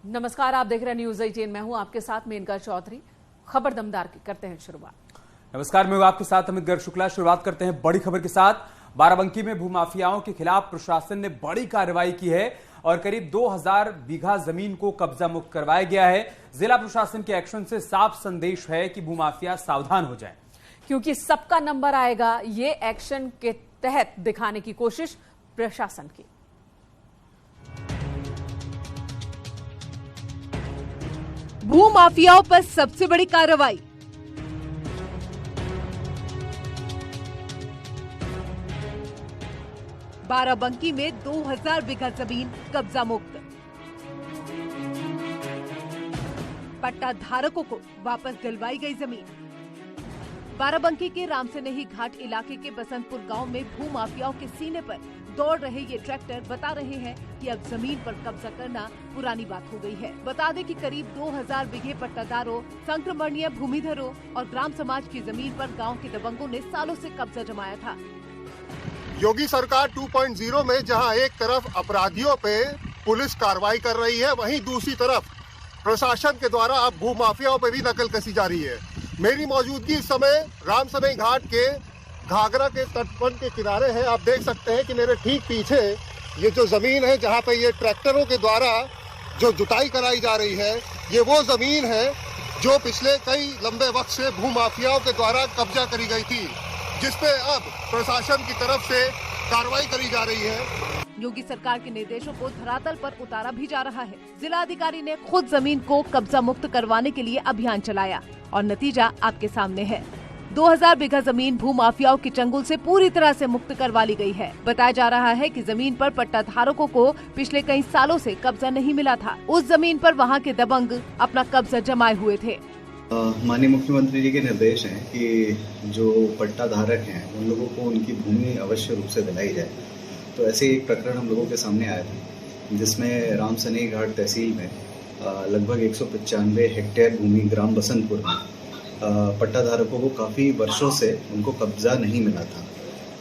नमस्कार, आप देख रहे हैं न्यूज 18। मैं हूं आपके साथ मेनका चौधरी। खबर दमदार की करते हैं शुरुआत। नमस्कार, मैं हूं आपके साथ अमित गर्ग शुक्ला। शुरुआत करते हैं बड़ी खबर के साथ। बाराबंकी में भूमाफियाओं के खिलाफ प्रशासन ने बड़ी कार्रवाई की है और करीब 2000 बीघा जमीन को कब्जा मुक्त करवाया गया है। जिला प्रशासन के एक्शन से साफ संदेश है कि भूमाफिया सावधान हो जाएं, क्योंकि सबका नंबर आएगा, ये एक्शन के तहत दिखाने की कोशिश प्रशासन की। भूमाफियाओं पर सबसे बड़ी कार्रवाई। बाराबंकी में 2000 बीघा जमीन कब्जा मुक्त। पट्टा धारकों को वापस दिलवाई गई जमीन। बाराबंकी के रामसनेही घाट इलाके के बसंतपुर गांव में भूमाफियाओं के सीने पर दौड़ रहे ये ट्रैक्टर बता रहे हैं कि अब जमीन पर कब्जा करना पुरानी बात हो गई है। बता दें कि करीब 2000 बीघे पट्टादारों, संक्रमणीय भूमिधरों और ग्राम समाज की जमीन पर गांव के दबंगों ने सालों से कब्जा जमाया था। योगी सरकार 2.0 में जहां एक तरफ अपराधियों पे पुलिस कार्रवाई कर रही है, वहीं दूसरी तरफ प्रशासन के द्वारा अब भूमाफियाओं पे भी नकल कसी जा रही है। मेरी मौजूदगी इस समय रामसनेही घाट के घाघरा के तटबंध के किनारे है। आप देख सकते हैं कि मेरे ठीक पीछे ये जो जमीन है जहां पे ये ट्रैक्टरों के द्वारा जो जुताई कराई जा रही है, ये वो जमीन है जो पिछले कई लंबे वक्त से भूमाफियाओं के द्वारा कब्जा करी गई थी, जिसपे अब प्रशासन की तरफ से कार्रवाई करी जा रही है। योगी सरकार के निर्देशों को धरातल पर उतारा भी जा रहा है। जिला अधिकारी ने खुद जमीन को कब्जा मुक्त करवाने के लिए अभियान चलाया और नतीजा आपके सामने है। 2000 बीघा जमीन भूमाफियाओं के चंगुल से पूरी तरह से मुक्त करवा ली गई है। बताया जा रहा है कि जमीन पर पट्टा धारकों को पिछले कई सालों से कब्जा नहीं मिला था। उस जमीन पर वहां के दबंग अपना कब्जा जमाए हुए थे। माननीय मुख्यमंत्री जी के निर्देश हैं कि जो पट्टा धारक हैं उन लोगों को उनकी भूमि अवश्य रूप से दिलाई जाए। तो ऐसे एक प्रकरण हम लोगों के सामने आया था, जिसमें रामसनेही घाट तहसील में लगभग 195 हेक्टेयर भूमि ग्राम बसंतपुर में पट्टा धारकों को काफ़ी वर्षों से उनको कब्जा नहीं मिला था।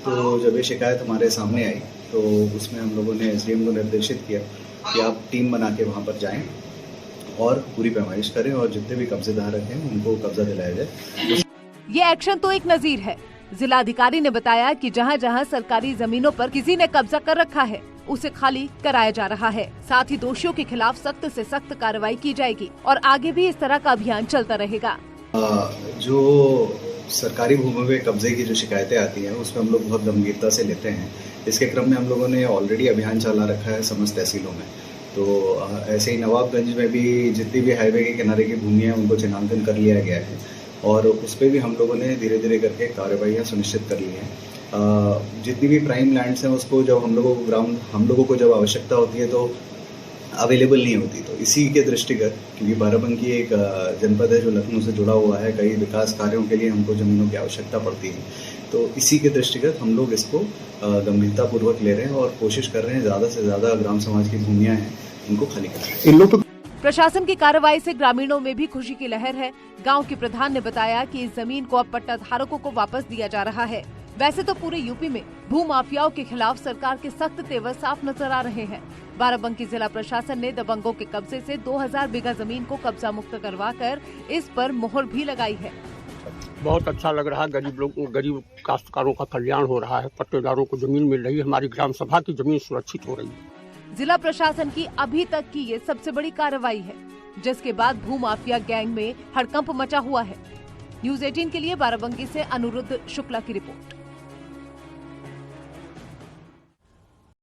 तो जब ये शिकायत हमारे सामने आई तो उसमें हम लोगों ने एसडीएम को निर्देशित किया कि आप टीम बना के वहाँ पर जाएं और पूरी पैमाइश करें और जितने भी कब्जेदार हैं उनको कब्जा दिलाया जाए। ये एक्शन तो एक नजीर है। जिला अधिकारी ने बताया कि जहां जहां सरकारी जमीनों पर किसी ने कब्जा कर रखा है, उसे खाली कराया जा रहा है। साथ ही दोषियों के खिलाफ सख्त से सख्त कार्रवाई की जाएगी और आगे भी इस तरह का अभियान चलता रहेगा। जो सरकारी भूमि पे कब्जे की जो शिकायतें आती हैं उसमें हम लोग बहुत गंभीरता से लेते हैं। इसके क्रम में हम लोगों ने ऑलरेडी अभियान चला रखा है समस्त तहसीलों में। तो ऐसे ही नवाबगंज में भी जितनी भी हाईवे के किनारे की भूमि है उनको चिन्हांकन कर लिया गया है और उस पर भी हम लोगों ने धीरे धीरे करके कार्रवाइयाँ सुनिश्चित कर ली हैं। जितनी भी प्राइम लैंड्स हैं उसको जब हम लोगों को जब आवश्यकता होती है तो अवेलेबल नहीं होती। तो इसी के दृष्टिगत, क्योंकि बाराबंकी एक जनपद है जो लखनऊ से जुड़ा हुआ है, कई विकास कार्यों के लिए हमको ज़मीनों की आवश्यकता पड़ती है। तो इसी के दृष्टिगत हम लोग इसको गंभीरतापूर्वक ले रहे हैं और कोशिश कर रहे हैं ज़्यादा से ज़्यादा ग्राम समाज की भूमियाँ हैं उनको खाली करें। प्रशासन की कार्रवाई से ग्रामीणों में भी खुशी की लहर है। गांव के प्रधान ने बताया कि इस जमीन को अब पट्टा धारकों को वापस दिया जा रहा है। वैसे तो पूरे यूपी में भूमाफियाओं के खिलाफ सरकार के सख्त तेवर साफ नजर आ रहे हैं। बाराबंकी जिला प्रशासन ने दबंगों के कब्जे से 2000 बीघा जमीन को कब्जा मुक्त करवाकर इस पर मोहर भी लगाई है। बहुत अच्छा लग रहा है। गरीब काश्तकारों का कल्याण हो रहा है। पट्टेदारों को जमीन मिल रही है। हमारी ग्राम सभा की जमीन सुरक्षित हो रही है। जिला प्रशासन की अभी तक की ये सबसे बड़ी कार्रवाई है, जिसके बाद भूमाफिया गैंग में हड़कंप मचा हुआ है। न्यूज 18 के लिए बाराबंकी से अनुरुद्ध शुक्ला की रिपोर्ट।